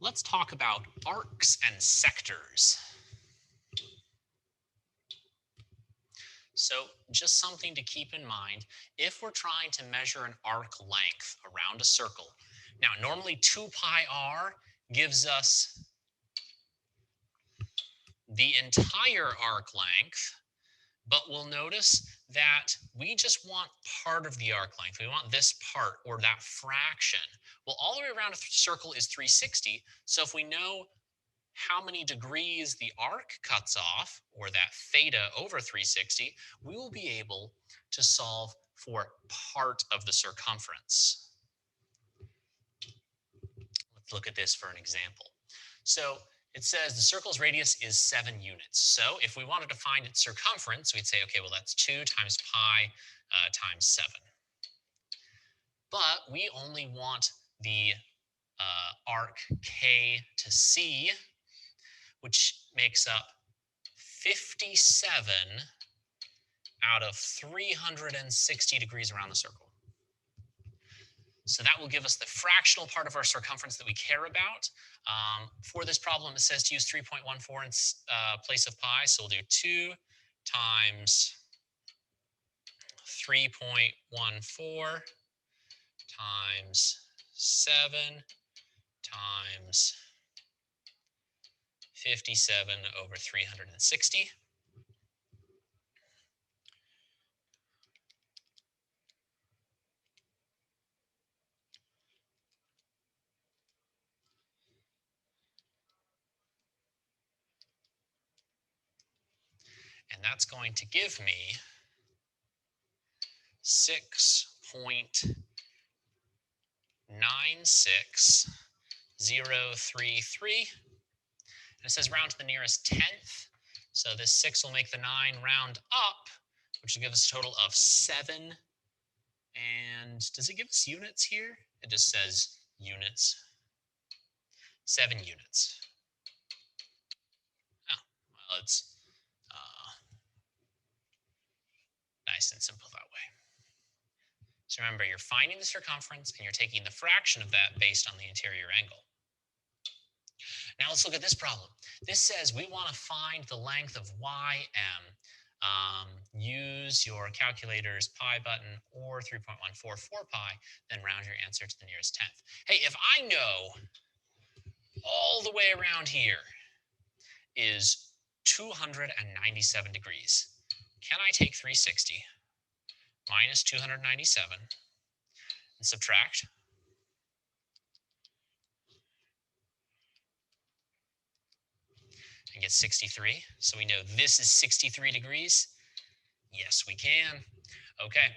let's talk about arcs and sectors. So just something to keep in mind if we're trying to measure an arc length around a circle. Now, normally 2 pi r gives us the entire arc length, but we'll notice that we just want part of the arc length. We want this part or that fraction. Well, all the way around a circle is 360. So if we know how many degrees the arc cuts off, or that theta over 360, we will be able to solve for part of the circumference. Let's look at this for an example. So it says the circle's radius is 7 units. So if we wanted to find its circumference, we'd say, okay, well, that's 2 times pi times 7. But we only want the arc K to C, which makes up 57 out of 360 degrees around the circle. So that will give us the fractional part of our circumference that we care about. For this problem, it says to use 3.14 in place of pi. So we'll do 2 times 3.14 times 7 times 57 over 360. And that's going to give me 6.96033. And it says round to the nearest tenth. So this 6 will make the 9 round up, which will give us a total of 7. And does it give us units here? It just says units. 7 units. Oh, well, it's nice and simple that way. So remember, you're finding the circumference and you're taking the fraction of that based on the interior angle. Now let's look at this problem. This says we want to find the length of ym. Use your calculator's pi button or 3.144 pi, then round your answer to the nearest tenth. Hey, if I know all the way around here is 297 degrees, can I take 360 minus 297 and subtract? And get 63. So we know this is 63 degrees. Yes, we can. Okay.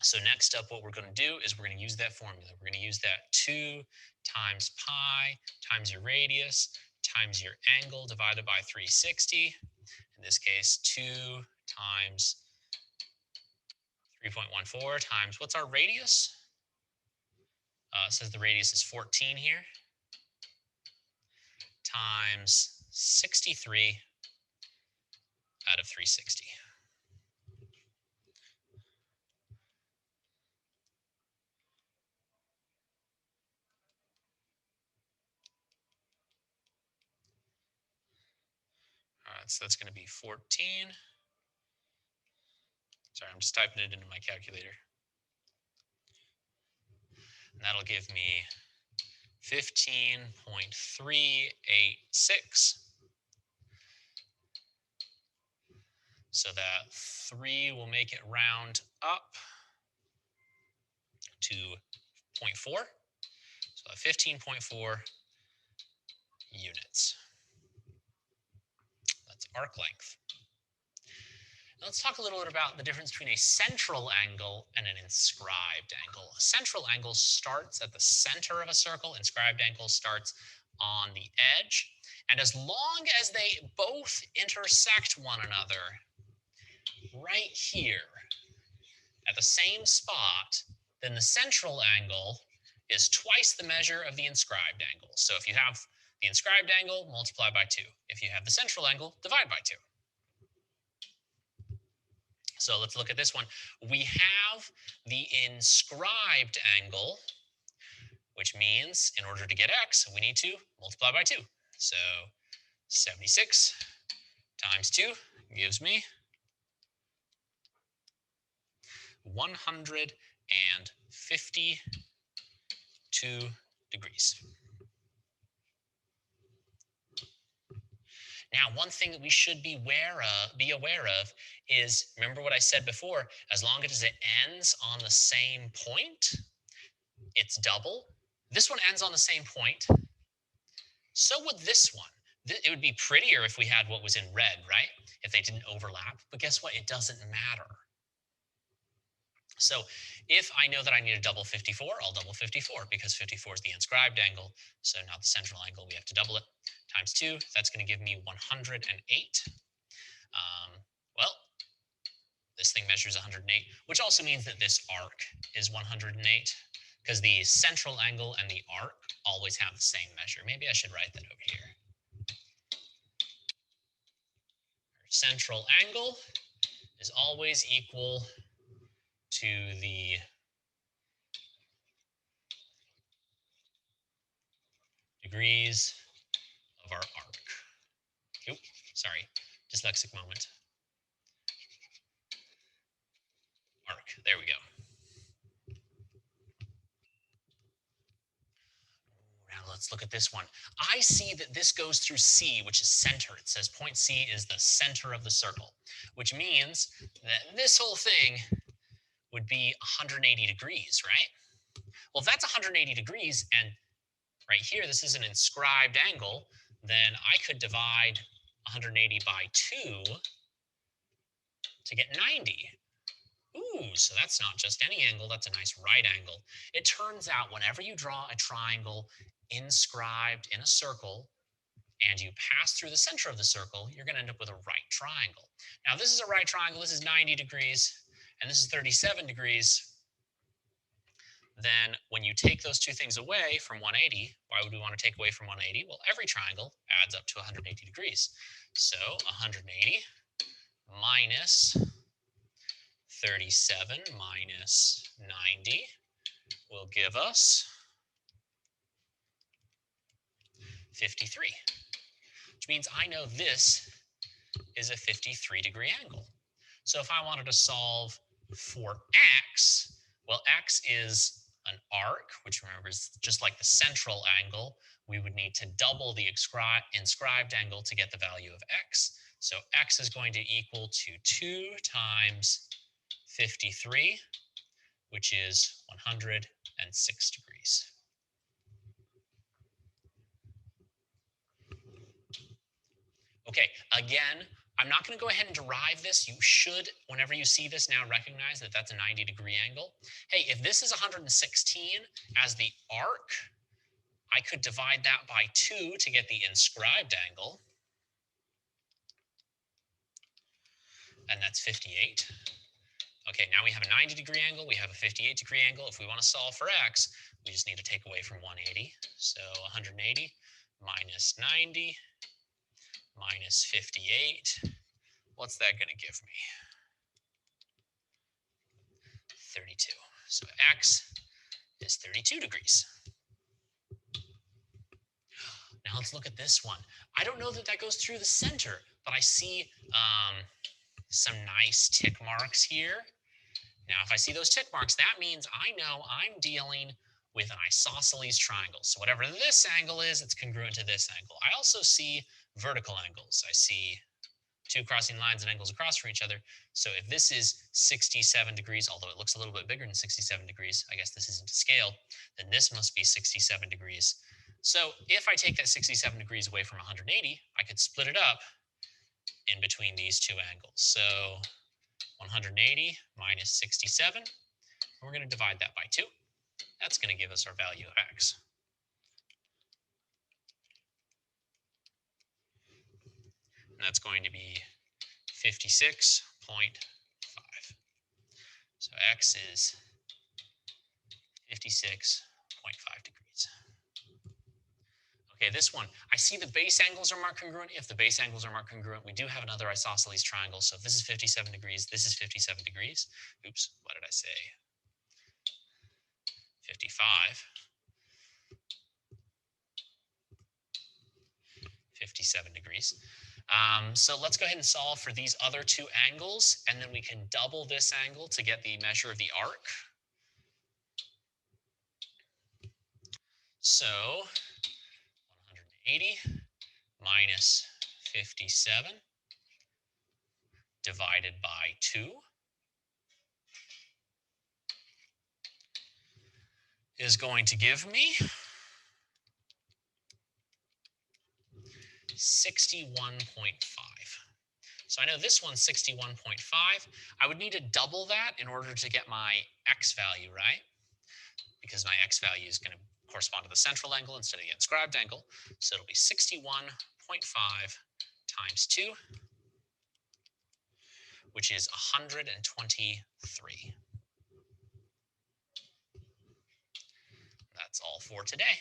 So next up, what we're going to do is we're going to use that formula. We're going to use that 2 times pi times your radius times your angle divided by 360. In this case, 2 times 3.14 times, what's our radius? It says the radius is 14 here, times 63 out of 360. All right, so that's going to be 14. Sorry, I'm just typing it into my calculator. And that'll give me 15.386. So that 3 will make it round up to 0.4. So 15.4 units. That's arc length. Now let's talk a little bit about the difference between a central angle and an inscribed angle. A central angle starts at the center of a circle. Inscribed angle starts on the edge. And as long as they both intersect one another right here at the same spot, then the central angle is twice the measure of the inscribed angle. So if you have the inscribed angle, multiply by 2. If you have the central angle, divide by 2. So let's look at this one. We have the inscribed angle, which means in order to get x, we need to multiply by 2. So 76 times 2 gives me 152 degrees. Now, one thing that we should be aware of is, remember what I said before, as long as it ends on the same point, it's double. This one ends on the same point. So would this one. It would be prettier if we had what was in red, right? If they didn't overlap. But guess what? It doesn't matter. So if I know that I need a double 54, I'll double 54 because 54 is the inscribed angle. So not the central angle, we have to double it. Times 2, that's going to give me 108. Well, this thing measures 108, which also means that this arc is 108 because the central angle and the arc always have the same measure. Maybe I should write that over here. Our central angle is always equal to the degrees of our arc. Oop, sorry, dyslexic moment. Arc, there we go. Now let's look at this one. I see that this goes through C, which is center. It says point C is the center of the circle, which means that this whole thing would be 180 degrees, right? Well, if that's 180 degrees, and right here, this is an inscribed angle, then I could divide 180 by 2 to get 90. Ooh, so that's not just any angle, that's a nice right angle. It turns out whenever you draw a triangle inscribed in a circle and you pass through the center of the circle, you're going to end up with a right triangle. Now, this is a right triangle. This is 90 degrees, and this is 37 degrees. Then when you take those two things away from 180, why would we want to take away from 180? Well, every triangle adds up to 180 degrees. So 180 minus 37 minus 90 will give us 53, which means I know this is a 53-degree angle. So if I wanted to solve for x, well, x is an arc, which remember is just like the central angle. We would need to double the inscribed angle to get the value of x. So x is going to equal to 2 times 53, which is 106 degrees. Okay, again, I'm not going to go ahead and derive this. You should, whenever you see this now, recognize that that's a 90-degree angle. Hey, if this is 116 as the arc, I could divide that by 2 to get the inscribed angle. And that's 58. Okay, now we have a 90-degree angle. We have a 58-degree angle. If we want to solve for x, we just need to take away from 180. So 180 minus 90 minus 58. What's that going to give me? 32. So x is 32 degrees. Now let's look at this one. I don't know that that goes through the center, but I see some nice tick marks here. Now, if I see those tick marks, that means I know I'm dealing with an isosceles triangle. So whatever this angle is, it's congruent to this angle. I also see vertical angles. I see two crossing lines and angles across from each other. So if this is 67 degrees, although it looks a little bit bigger than 67 degrees, I guess this isn't to scale, then this must be 67 degrees. So if I take that 67 degrees away from 180, I could split it up in between these two angles. So 180 minus 67, and we're going to divide that by 2. That's going to give us our value of x. And that's going to be 56.5. So x is 56.5 degrees. Okay, this one, I see the base angles are marked congruent. If the base angles are marked congruent, we do have another isosceles triangle. So if this is 57 degrees, this is 57 degrees. Oops, what did I say? 55. 57 degrees. So let's go ahead and solve for these other two angles, and then we can double this angle to get the measure of the arc. So 180 minus 57 divided by 2 is going to give me 61.5. So I know this one's 61.5. I would need to double that in order to get my x value, right? Because my x value is going to correspond to the central angle instead of the inscribed angle. So it'll be 61.5 times 2, which is 123. That's all for today.